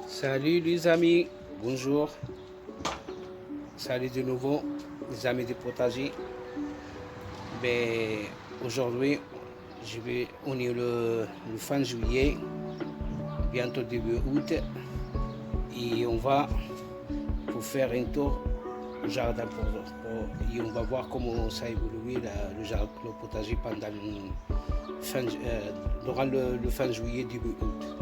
Salut les amis, bonjour. Salut de nouveau, les amis du potager. Ben, aujourd'hui, on est le fin juillet, bientôt début août, et on va pour faire un tour au jardin et on va voir comment ça évolue le potager pendant durant le fin juillet, début août.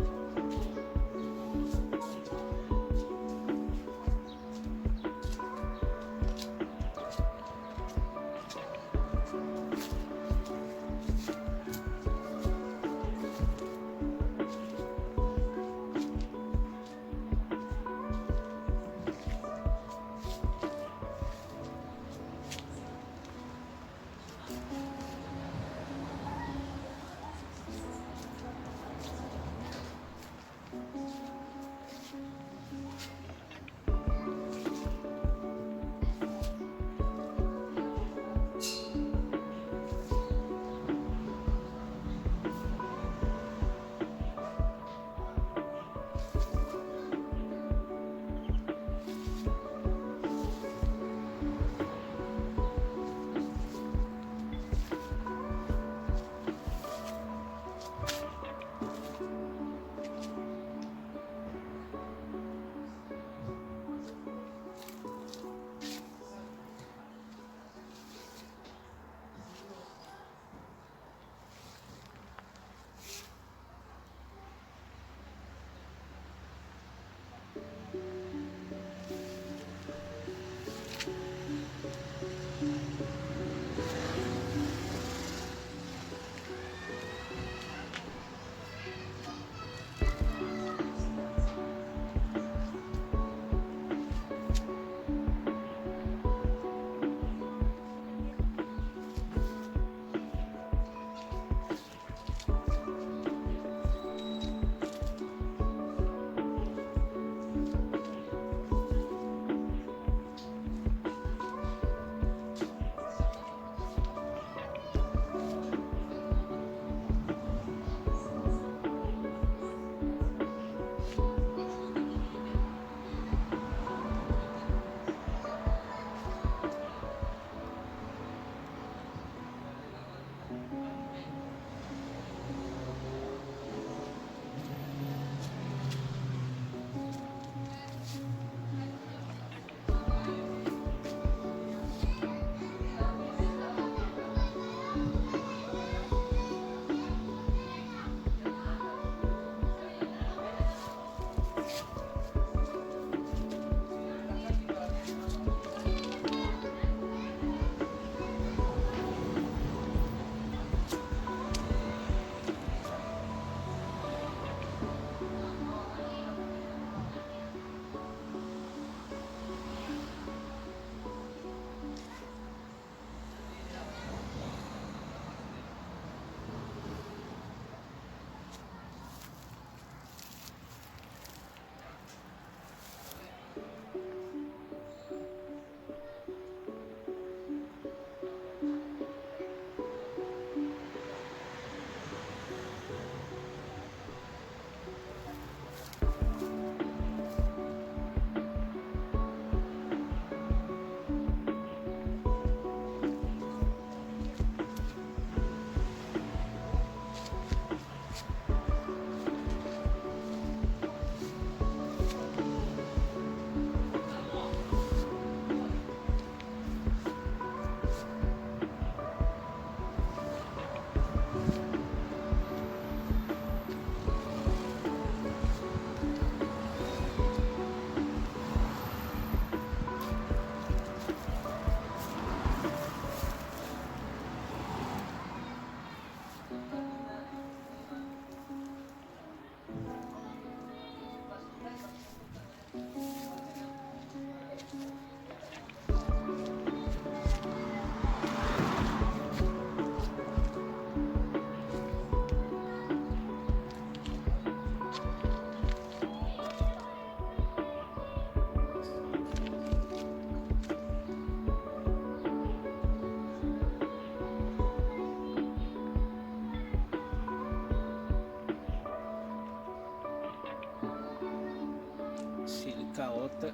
carottes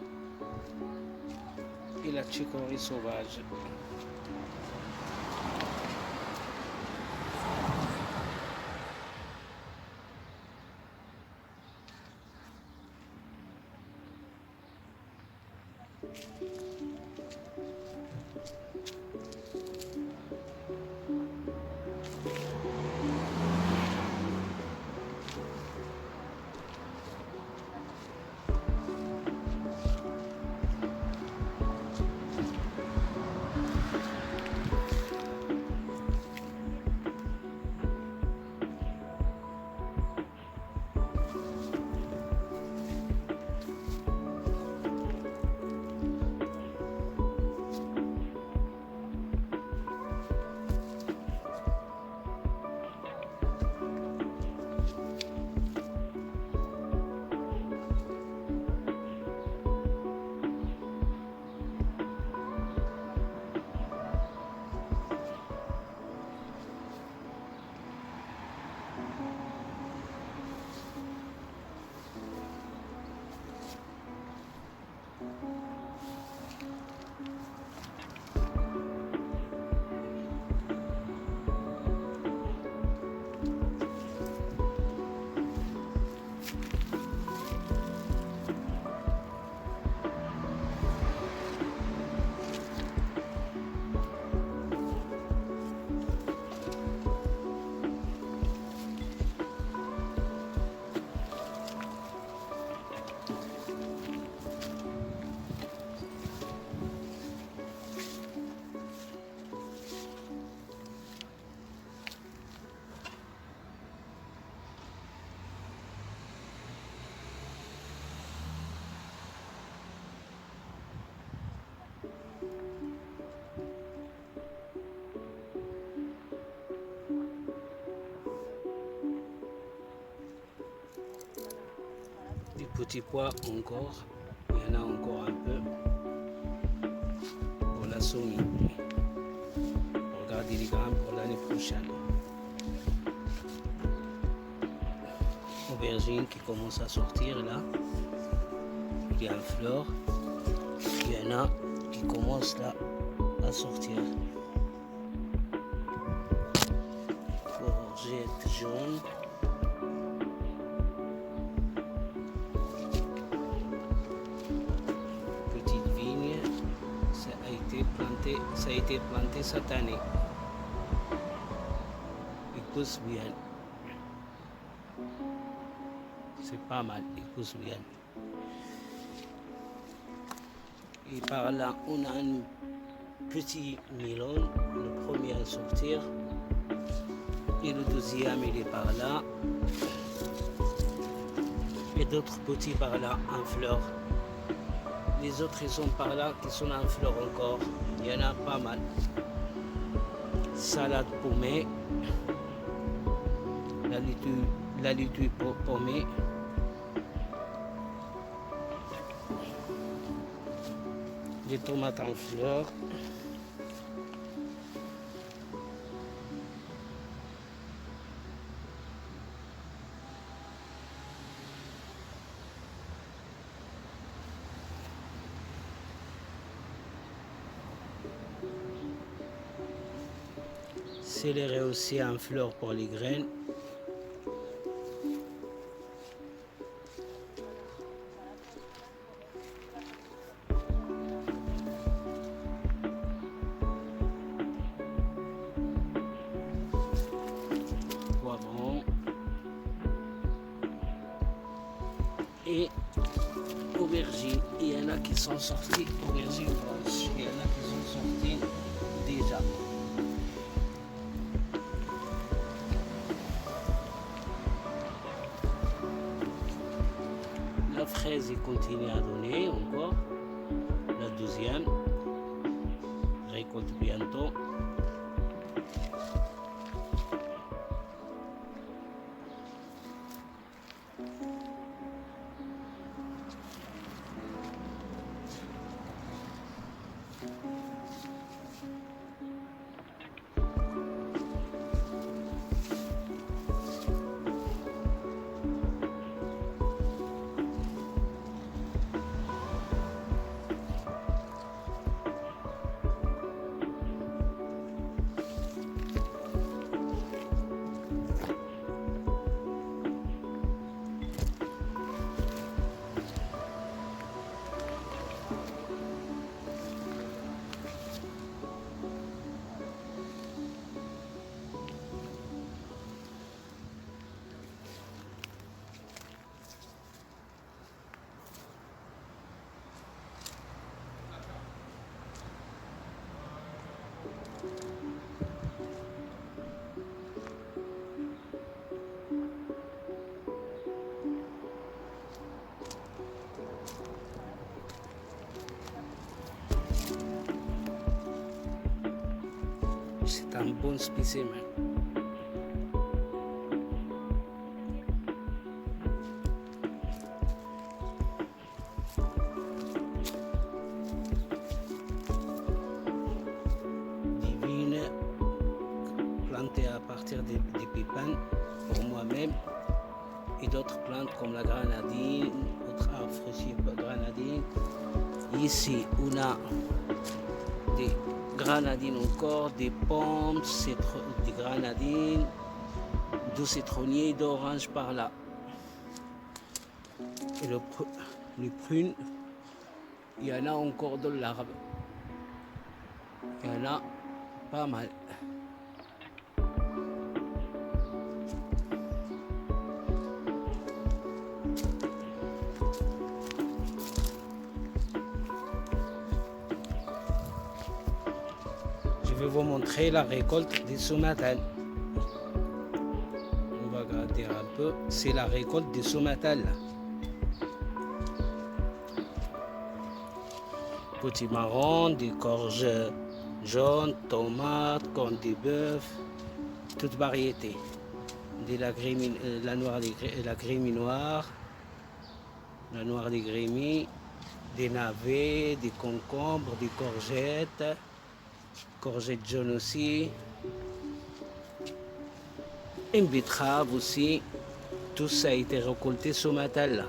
et la chicorée sauvage. Des petits pois encore, il y en a encore un peu pour la semis. Regardez les grammes pour l'année prochaine. Aubergine qui commence à sortir là. Il y a un fleur. Il y en a qui commencent là à sortir. Courgette jaune. Petite vigne. Ça a été planté cette année. Il pousse bien. C'est pas mal, il pousse bien. Et par là, on a un petit melon, le premier à sortir. Et le deuxième, il est par là. Et d'autres petits par là, en fleurs. Les autres, ils sont par là, qui sont en fleurs encore. Il y en a pas mal. Salade paumée. La laitue paumée. Les tomates en fleurs. Céleri aussi en fleurs pour les graines. Poivron. Et aubergines. Il y en a qui sont sortis. Aubergines blanches. Il y en a qui sont sortis déjà. La fraise continue à donner encore. La deuxième. Récolte bientôt. un bon spécimen. Divine, plantée à partir des pépins pour moi-même, et d'autres plantes comme la grenadine, autres arbres fruitiers grenadine. Ici, on a des grenadines encore, des pommes, des grenadines, du citronnier, d'orange par là. Et les prunes, il y en a encore de l'arbre. Il y en a pas mal. Je vais vous montrer la récolte de ce matin. On va regarder un peu. C'est la récolte de ce matin là. Petits marrons, des courges jaunes, tomates, cornes de bœuf, toute variété. De la noire la grémie noire, la noire des grémies, des navets, des concombres, des courgettes jaunes aussi, une betterave aussi. Tout ça a été récolté ce matin là.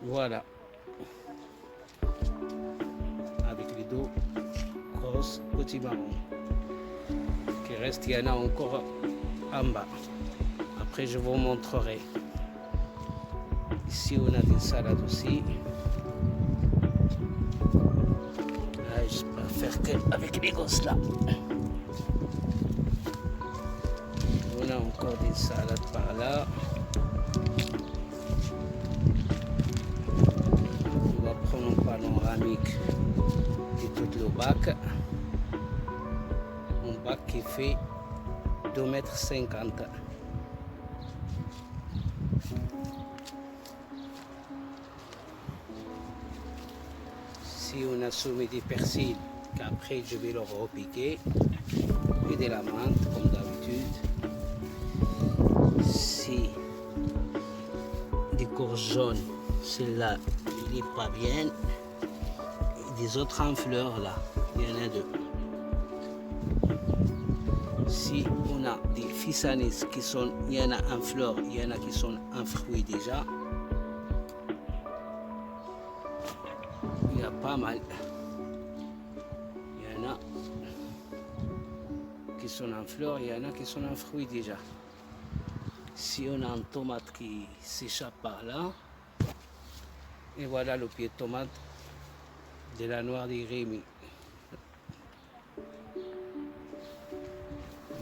Voilà. Avec les deux grosses petits marrons. Qui reste, il y en a encore en bas. Après, je vous montrerai. Ici, on a des salades aussi. Là, je peux faire qu'avec les gosses là. On a encore des salades par là. On va prendre un panoramique de tout le bac. Un bac qui fait 2,50 m. Ici, on a semé des persils qu'après je vais leur repiquer. Et de la menthe, comme d'habitude. Ici, des courges jaunes. Celle-là, il n'est pas bien. Et des autres en fleurs, là. Il y en a deux. Ici, on a des fisanis qui sont, il y en a en fleurs, il y en a qui sont en fruits déjà. Il y a pas mal. Il y en a qui sont en fleurs, il y en a qui sont en fruits déjà. Ici, on a une tomate qui s'échappe par là. Et voilà le pied de tomate de la noire des grémies.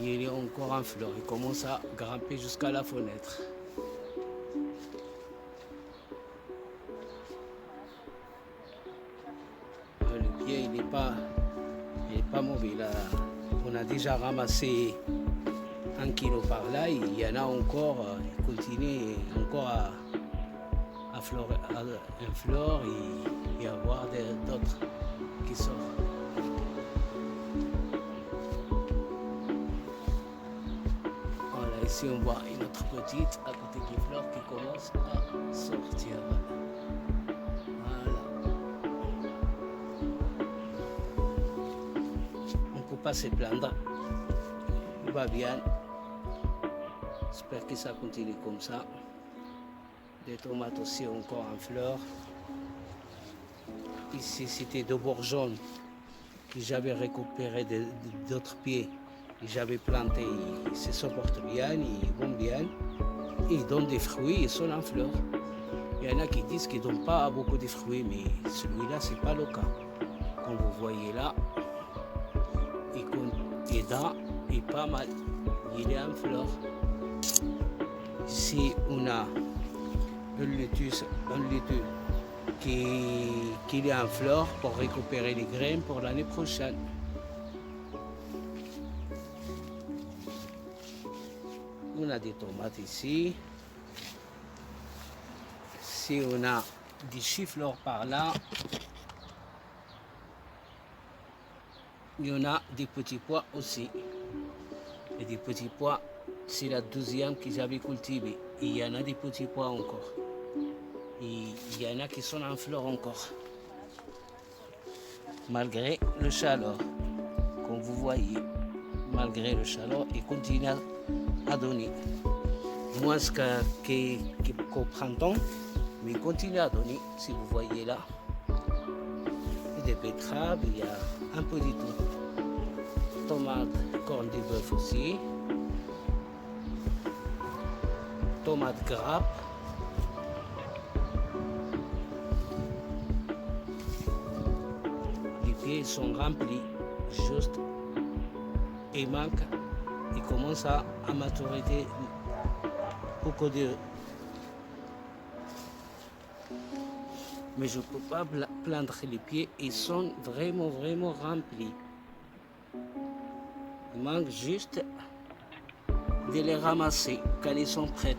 Il est encore en fleurs, il commence à grimper jusqu'à la fenêtre. Le pied, il n'est pas mauvais. Là, on a déjà ramassé 1 kilo par là, il y en a encore, il continue encore à fleur et à avoir d'autres qui sortent. Voilà, ici on voit une autre petite à côté des fleurs qui commence à sortir. Voilà. On ne peut pas se plaindre. Il va bien. J'espère que ça continue comme ça. Des tomates aussi encore en fleurs. Ici c'était de bourgeons que j'avais récupéré d'autres pieds. J'avais planté, ils se supportent bien, ils vont bien. Ils donnent des fruits, ils sont en fleurs. Il y en a qui disent qu'ils ne donnent pas beaucoup de fruits, mais celui-là, ce n'est pas le cas. Comme vous voyez là, il est là, et pas mal. Il est en fleurs. Ici, on a un laitue qui est en fleurs pour récupérer les graines pour l'année prochaine. On a des tomates ici. Ici, on a des chou-fleurs par là. il y en a des petits pois aussi. Et des petits pois, c'est la deuxième que j'avais cultivée. Et il y en a des petits pois encore. Et il y en a qui sont en fleurs encore. Malgré le chaleur, comme vous voyez, malgré le chaleur, il continue à donner. Moins qu'au printemps, mais il continue à donner, si vous voyez là. Et des betteraves, il y a un peu de tout. Tomates, cornes de bœuf aussi. Tomates grappes. Les pieds sont remplis, juste. Et manque, ils commencent à maturité beaucoup de. Mais je ne peux pas plaindre les pieds, ils sont vraiment remplis. Il manque juste de les ramasser quand ils sont prêts.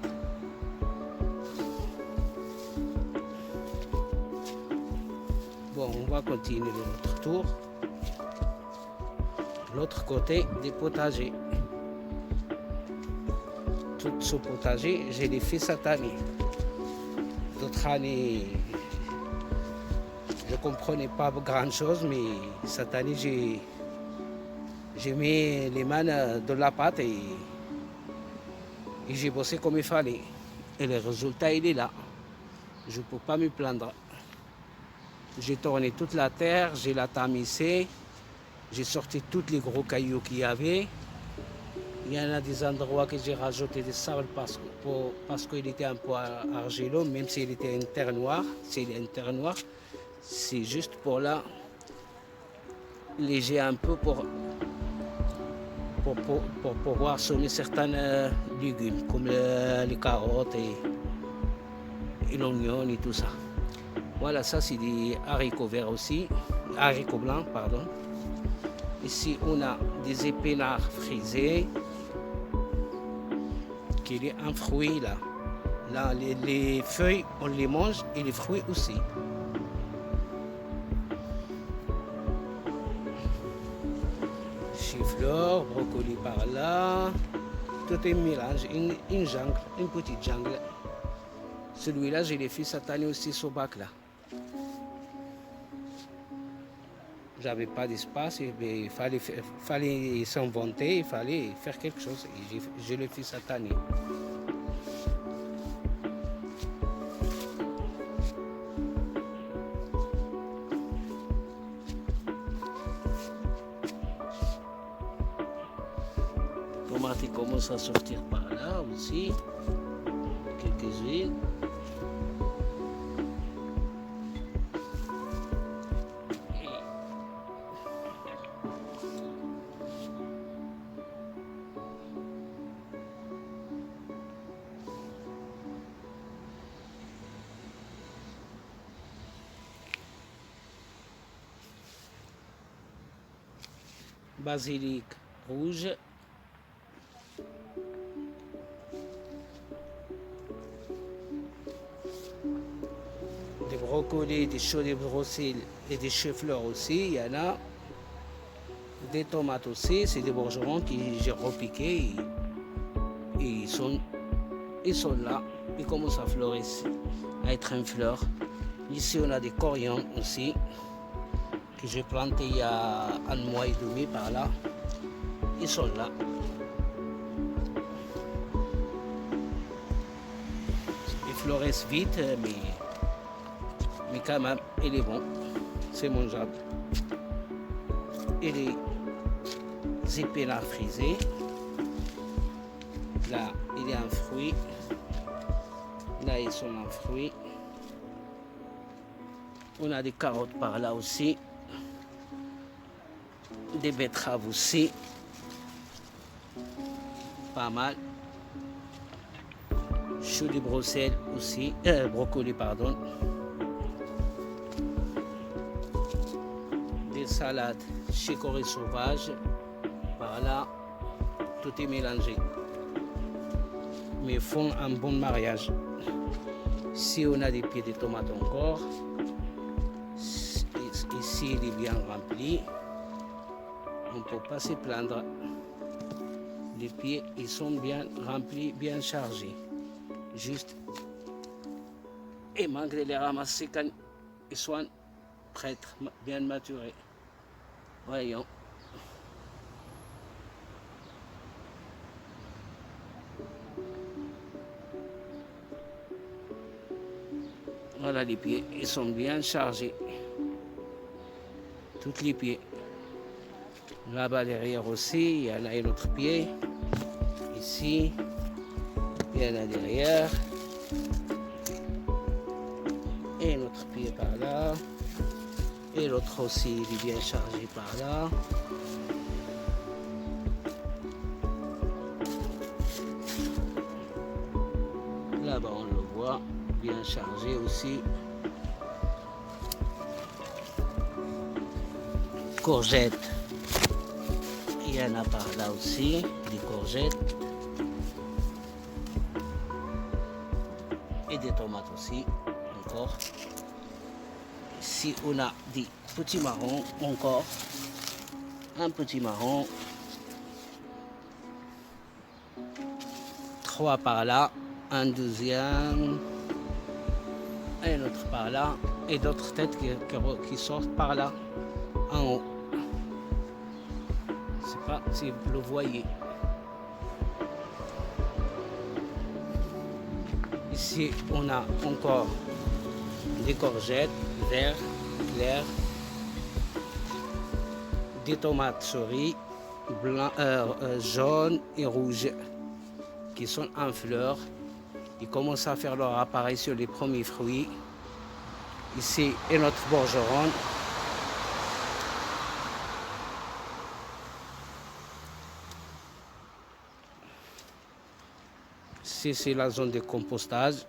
Bon, on va continuer notre tour. L'autre côté des potagers. Tout ce potager, je l'ai fait cette année. D'autres années, je ne comprenais pas grand chose, mais cette année, j'ai mis les mains dans la pâte et j'ai bossé comme il fallait. Et le résultat, il est là. Je ne peux pas me plaindre. J'ai tourné toute la terre, j'ai la tamisé, j'ai sorti tous les gros cailloux qu'il y avait. Il y en a des endroits que j'ai rajouté des sables parce qu'il était un peu argileux, même s'il était une terre noire. S'il est une terre noire, c'est juste pour là léger un peu pour pouvoir semer certains légumes comme les carottes et l'oignon et tout ça. Voilà, ça c'est des haricots verts aussi, haricots blancs, pardon. Ici on a des épinards frisés, qui est un fruit là. Là les feuilles on les mange et les fruits aussi. Chou-fleur, brocoli par là, tout est mélange, une jungle, une petite jungle. Celui-là, je l'ai fait cette année aussi au bac là. J'avais pas d'espace, il fallait s'inventer, il fallait faire quelque chose. Et je l'ai fait cette année. Tomates commencent à sortir par là aussi, quelques-unes. Basilic rouge. Des brocolis, des choux de Bruxelles et des choux-fleurs aussi, il y en a. Des tomates aussi, c'est des bourgerons que j'ai repiqués et ils sont là, ils commencent à fleurir, à être en fleur. Ici on a des coriandres aussi que j'ai planté il y a un mois et demi par là. Ils sont là. Ils fleurissent vite, mais quand même, il est bon. C'est mangeable. Et les épinards frisés. Là, il y a un fruit. Là, ils sont en fruit. On a des carottes par là aussi. Des betteraves aussi. Pas mal. Choux de Bruxelles aussi. Brocoli, pardon. Des salades chicorée sauvage. Par là, tout est mélangé. Mais font un bon mariage. Si on a des pieds de tomates encore, ici il est bien rempli. on ne peut pas se plaindre. Les pieds, ils sont bien remplis, bien chargés. Juste, il manque de les ramasser quand ils sont prêts, bien maturés. Voyons. Voilà les pieds, ils sont bien chargés. Tous les pieds. Là-bas derrière aussi, il y en a un autre pied. Ici, il y en a derrière. Et un autre pied par là. Et l'autre aussi, il est bien chargé par là. Là-bas, on le voit, bien chargé aussi. Courgettes. Il y en a par là aussi, des courgettes. Et des tomates aussi, encore. Ici, on a des petits marrons, encore. Un petit marron. 3 par là. Un deuxième. Un autre par là. Et d'autres têtes qui sortent par là, en haut. Je ne sais pas si vous le voyez. Ici, on a encore des courgettes vertes, claires, des tomates cerises, jaunes et rouges, qui sont en fleurs. Ils commencent à faire leur apparition les premiers fruits. Ici est notre bourgeron. Ici, c'est la zone de compostage,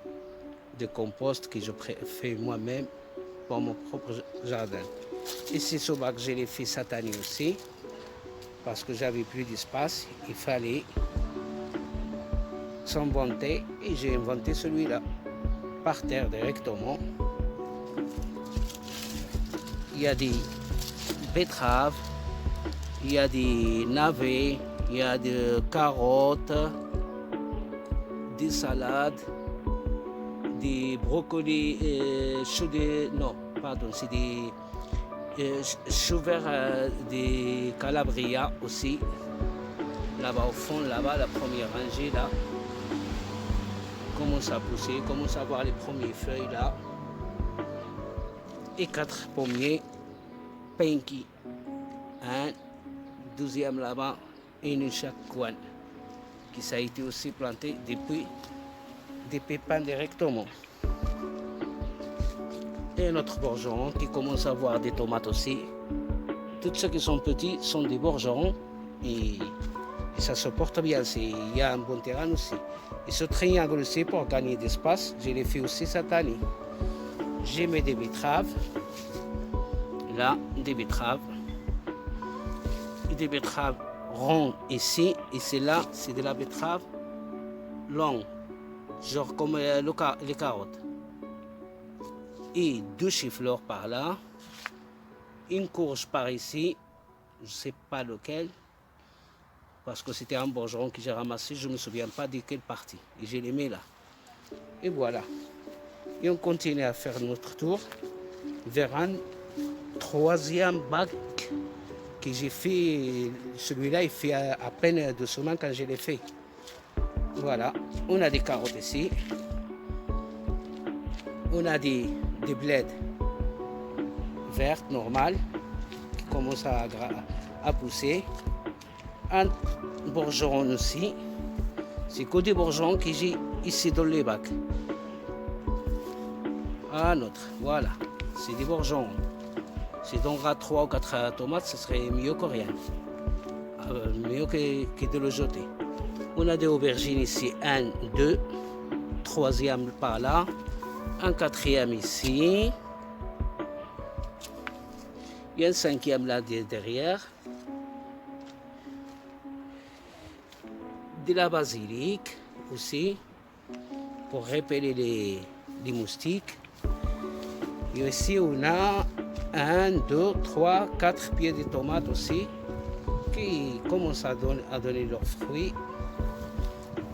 de compost que je fais moi-même pour mon propre jardin. Ici, ce bac, je l'ai fait cette année aussi, parce que j'avais plus d'espace. Il fallait s'inventer et j'ai inventé celui-là, par terre directement. Il y a des betteraves, il y a des navets, il y a des carottes, des salades, des brocolis, c'est des choux verts, des calabria aussi. Là-bas au fond, là-bas, la première rangée, là, commence à pousser, commence à voir les premières feuilles là. Et 4 pommiers, pinky. Un deuxième là-bas, une chaque coin, qui ça a été aussi planté depuis des pépins directement. Et un autre bourgeon qui commence à avoir des tomates aussi. Tous ceux qui sont petits sont des bourgerons et ça se porte bien. Il y a un bon terrain aussi. Et ce triangle aussi, pour gagner d'espace, je l'ai fait aussi cette année. J'ai mis des betteraves. Là, des betteraves. Et des betteraves rondes ici. Et c'est là, c'est de la betterave longue. Genre comme les carottes. Et 2 chou-fleurs par là. Une courge par ici. Je ne sais pas lequel. Parce que c'était un bourgeon que j'ai ramassé. Je ne me souviens pas de quelle partie. Et je l'ai mis là. Et voilà. Et on continue à faire notre tour vers un 3e bac que j'ai fait. Celui-là, il fait à peine 2 semaines quand je l'ai fait. Voilà. On a des carottes ici. On a des bleds vertes normales qui commencent à pousser. Un bourgeon aussi. C'est que des bourgeons que j'ai ici dans les bacs. Un autre, voilà. C'est des bourgeons. Si on a 3 ou 4 tomates, ce serait mieux que rien. Mieux que de le jeter. On a des aubergines ici. 1, 2. 3e par là. Un 4e ici. Il y a un 5e là derrière. De la basilic aussi, pour repérer les moustiques. Et ici, on a 1, 2, 3, 4 pieds de tomates aussi. qui commencent à donner leurs fruits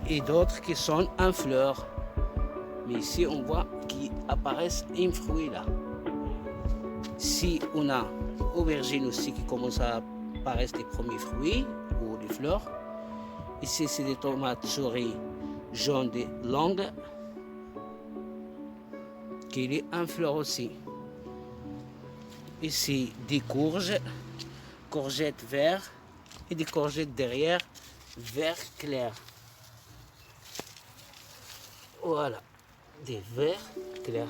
et d'autres qui sont en fleurs. Mais ici, on voit qu'il apparaissent un fruit là. Si on a aubergine aussi qui commence à apparaître les premiers fruits ou les fleurs. Ici, c'est des tomates cherry jaunes et longues qui est en fleurs aussi. Ici, des courgettes vertes et des courgettes derrière vert clair. Voilà, des verts clairs.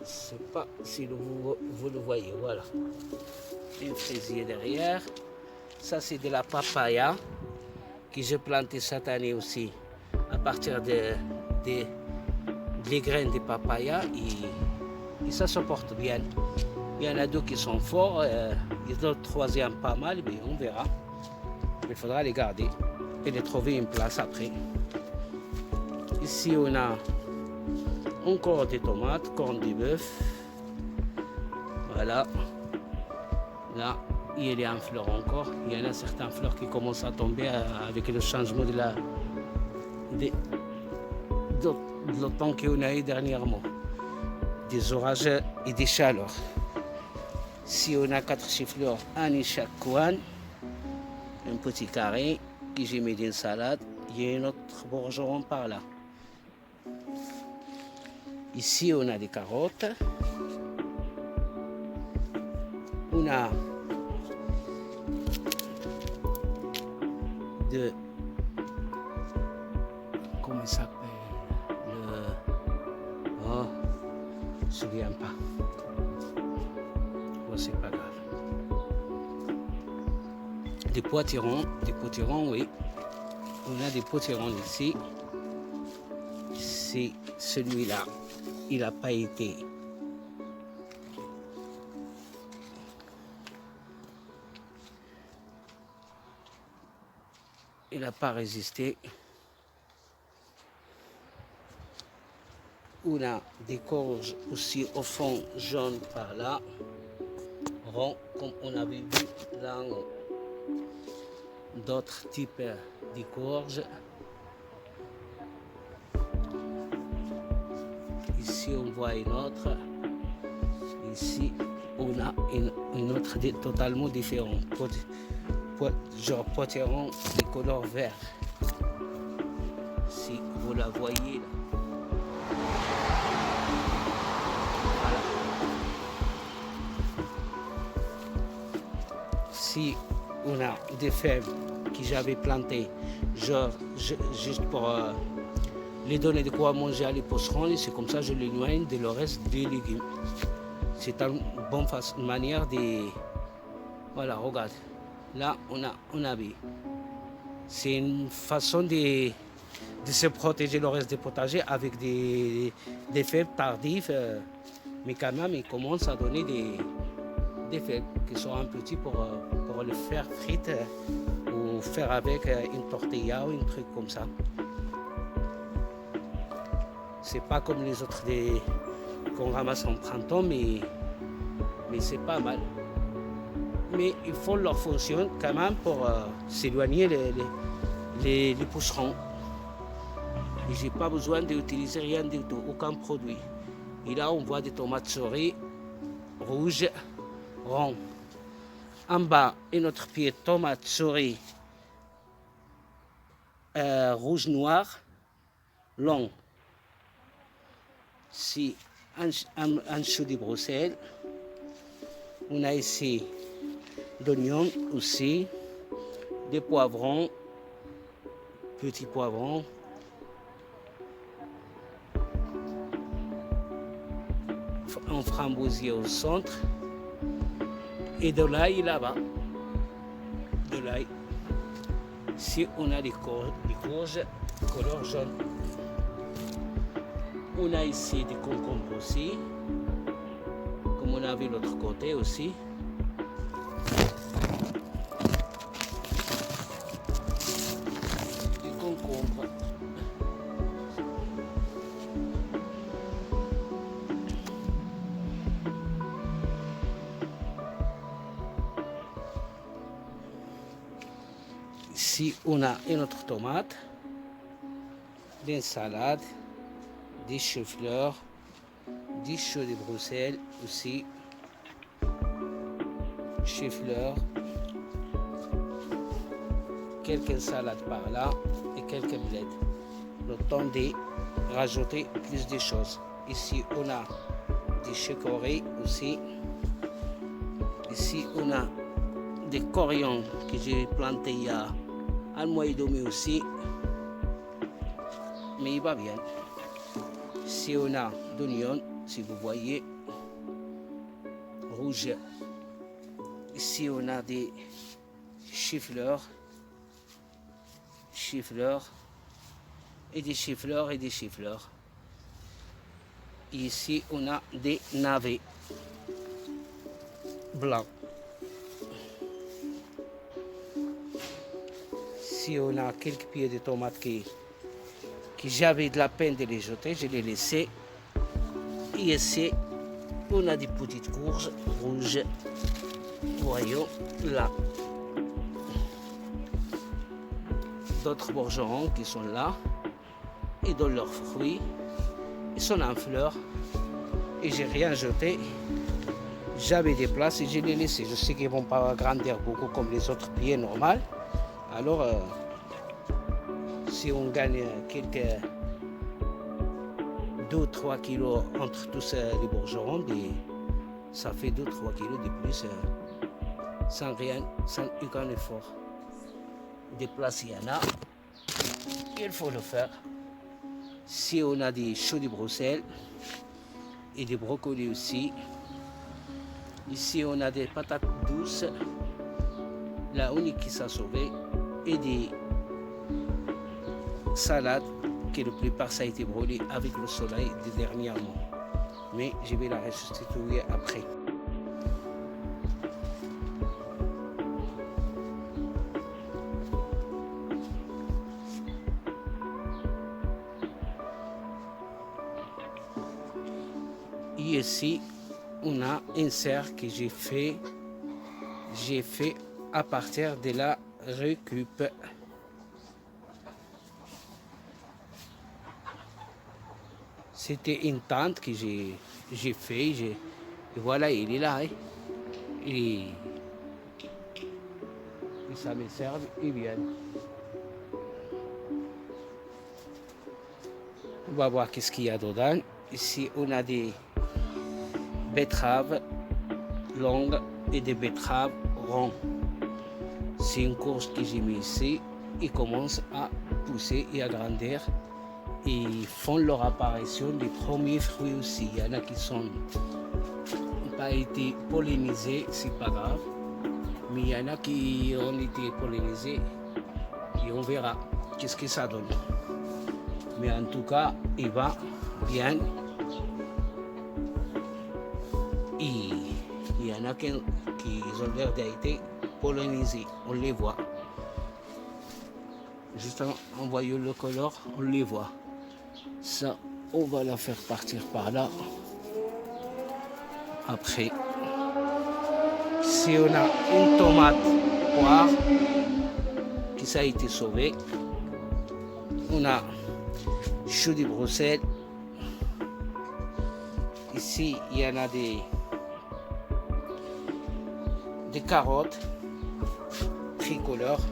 Je ne sais pas si vous le voyez, voilà. Un fraisier derrière. Ça, c'est de la papaya que j'ai planté cette année aussi à partir des graines de papaya et ça se porte bien. Il y en a deux qui sont forts, les autres troisièmes pas mal, mais on verra. Il faudra les garder et les trouver une place après. Ici, on a encore des tomates, cornes de bœuf. Voilà. Là, il est en fleurs encore. Il y en a certaines fleurs qui commencent à tomber avec le changement de l'automne qu'on a eu dernièrement. Des orages et des chaleurs. Si on a 4 chifleurs, un in chaque coin, un petit carré que j'ai mis d'une salade, il y a un autre bourgeon par là. Ici, on a des carottes. On a comment il s'appelle? Oh, je ne me souviens pas. Bon, c'est pas grave. Des potirons, oui. On a des potirons ici. C'est celui-là. Il n'a pas été. Il n'a pas résisté. On a des courges aussi au fond jaune par là, rond comme on avait vu dans d'autres types de courges. Ici on voit une autre. Ici on a une autre totalement différente. Genre potiron de couleur vert. Si vous la voyez là. Voilà. Si on a des fèves que j'avais plantées, genre juste pour les donner de quoi manger à les pousserons, et c'est comme ça que je les éloigne de le reste des légumes. C'est une bonne manière de... Voilà, regarde. Là, on a vu. C'est une façon de se protéger le reste des potagers avec des fèves tardives, mais quand même, ils commencent à donner des fèves qui sont un petit pour le faire frites ou faire avec une tortilla ou un truc comme ça. C'est pas comme les autres qu'on ramasse en printemps, mais c'est pas mal. Mais ils font leur fonction quand même pour s'éloigner les pucerons. Et j'ai pas besoin d'utiliser rien du tout, aucun produit. Et là, on voit des tomates cherry rouges, ronds. En bas, un autre pied, tomate cherry rouge noir, long. C'est un chou de Bruxelles. On a ici d'oignons aussi, des poivrons, petits poivrons, un framboisier au centre et de l'ail là-bas. De l'ail. Ici, on a des courges couleur jaune. On a ici des concombres aussi, comme on a vu l'autre côté aussi. Des concombres. Ici, on a une autre tomate, des salades, des choux-fleurs, des choux de Bruxelles aussi, choux-fleurs, quelques salades par là et quelques blettes. Le temps de rajouter plus de choses. Ici, on a des chicorées aussi. Ici, on a des coriandres que j'ai planté il y a un mois et demi aussi. Mais il va bien. Ici, on a d'oignons, si vous voyez, rouge. Ici, on a des choux-fleurs, et des choux-fleurs et des choux-fleurs. Ici, on a des navets blancs. Ici, on a quelques pieds de tomates que j'avais de la peine de les jeter, je les laissais. Et ici, on a des petites courges rouges. Voyons là. D'autres bourgeons qui sont là et dans leurs fruits. Ils sont en fleurs et j'ai rien jeté. J'avais des places et je les laissés. Je sais qu'ils ne vont pas grandir beaucoup comme les autres pieds normaux. Alors, si on gagne quelques 2-3 kilos entre tous les bourgeons, ça fait 2-3 kilos de plus sans rien, sans aucun effort. Des places, il y en a. Il faut le faire. Si on a des choux de Bruxelles et des brocolis aussi. Ici, on a des patates douces, la unique qui s'est sauvée, et des salades que la plupart ça a été brûlé avec le soleil des derniers mois. Mais je vais la restituer après. Ici, on a un cerf que j'ai fait à partir de la récup. C'était une tente que j'ai fait. Et voilà, il est là. Hein. Et ça me sert, il vient. On va voir qu'est-ce qu'il y a dedans. Ici, on a des betteraves longues et des betteraves rondes. C'est une courge que j'ai mis ici. Ils commencent à pousser et à grandir. Et ils font leur apparition des premiers fruits aussi. Il y en a qui n'ont pas été pollinisés, c'est pas grave. Mais il y en a qui ont été pollinisés et on verra qu'est-ce que ça donne. Mais en tout cas, il va bien. Et il y en a qui ont l'air d'être pollinisés, on les voit. Juste en voyant le couleur, on les voit. Ça, on va la faire partir par là. Après, si on a une tomate poire qui ça a été sauvée, on a choux de Bruxelles. Ici, il y en a des carottes tricolores.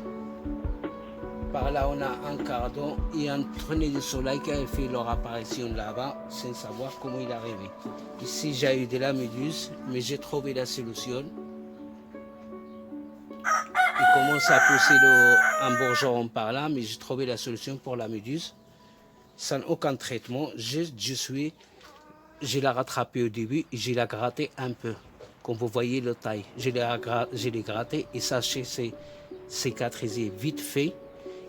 Par là, on a un cardon et un traîné de soleil qui a fait leur apparition là-bas sans savoir comment il est arrivé. Ici, j'ai eu de la méduse, mais j'ai trouvé la solution. Il commence à pousser un bourgeon par là, mais j'ai trouvé la solution pour la méduse. Sans aucun traitement, je l'ai rattrapé au début et je l'ai gratté un peu. Comme vous voyez le taille, je l'ai gratté et ça s'est cicatrisé vite fait.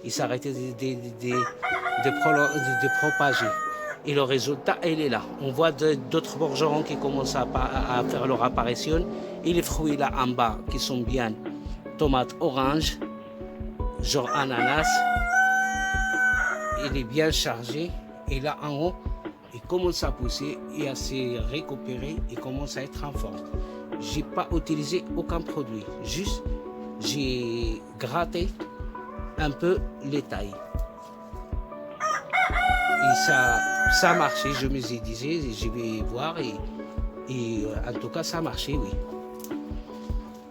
Il s'arrêtait de propager. Et le résultat, il est là. On voit d'autres bourgeons qui commencent à faire leur apparition. Et les fruits là en bas qui sont bien tomates orange, genre ananas. Il est bien chargé. Et là en haut, il commence à pousser et à se récupérer. Il commence à être en forme. Je n'ai pas utilisé aucun produit. Juste, j'ai gratté un peu les tailles. Et ça a marché, je me disais, je vais voir et en tout cas ça a marché, oui.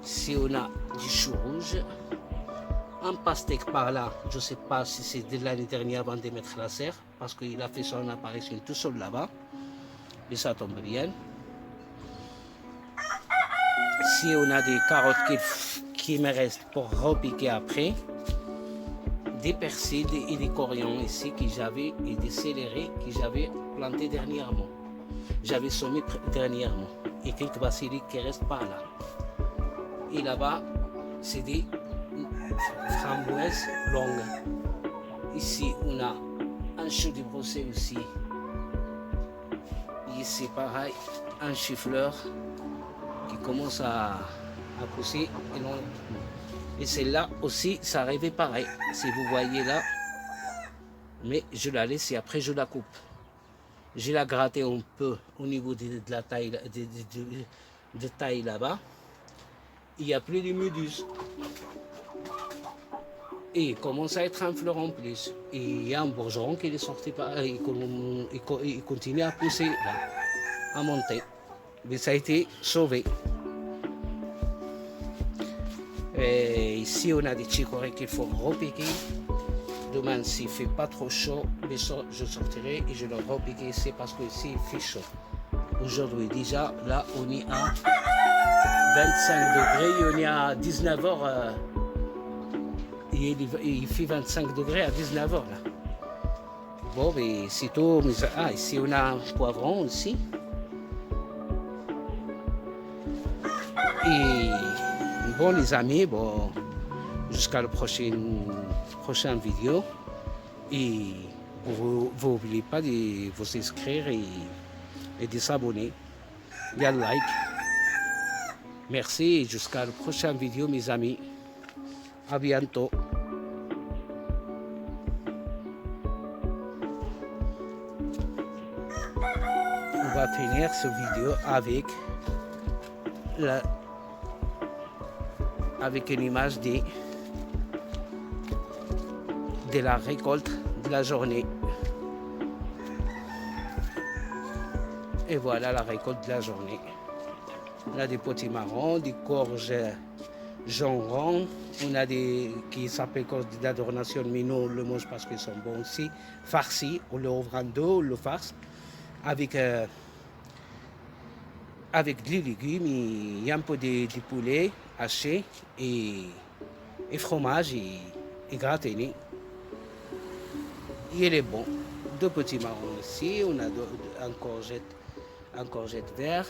Si on a du chou rouge, un pastèque par là, je ne sais pas si c'est de l'année dernière avant de mettre la serre, parce qu'il a fait son apparition tout seul là-bas, et ça tombe bien. Si on a des carottes qui me restent pour repiquer après, des persil et des coriandres ici que j'avais et des céleri que j'avais planté dernièrement. J'avais semé dernièrement et quelques basiliques qui restent par là. Et là-bas, c'est des framboises longues. Ici, on a un chou de Bruxelles aussi. Ici, pareil, un chou-fleur qui commence à pousser. Et celle-là aussi, ça arrivait pareil. Si vous voyez là, mais je la laisse et après je la coupe. Je la gratte un peu au niveau de la taille, de taille là-bas. Il n'y a plus de méduses. Et il commence à être un fleur en plus. Et il y a un bourgeon qui est sorti par là. Il continue à pousser là, à monter. Mais ça a été sauvé. Et ici, on a des chicorées qu'il faut repiquer. Demain, s'il ne fait pas trop chaud, je sortirai et je le repiquer ici parce que ici, il fait chaud. Aujourd'hui, déjà, là, on est à 25 degrés. On est à 19h. Il fait 25 degrés à 19h. Là. Bon, mais c'est tout. Ah, ici, on a un poivron aussi. Et bon les amis, bon, jusqu'à la prochaine vidéo. Et vous n'oubliez pas de vous inscrire et de s'abonner. Il y a le like. Merci et jusqu'à la prochaine vidéo mes amis. À bientôt. On va finir cette vidéo avec une image de la récolte de la journée. Et voilà la récolte de la journée. On a des petits marrons, des courges jaune rond, on a des qui s'appellent courges d'adornation, mais nous on le mange parce qu'ils sont bons aussi. Farcis, on le ouvre en deux, on le farce avec des légumes, il y a un peu de poulet haché et fromage et gratiné. Il est bon. Deux petits marrons ici, on a un courgette vert,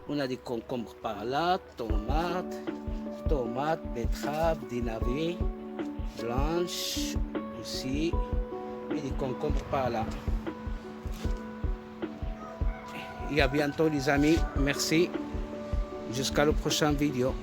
on a des concombres par là, tomates, betteraves, des navets blanches aussi et des concombres par là. Et à bientôt les amis, merci, jusqu'à la prochaine vidéo.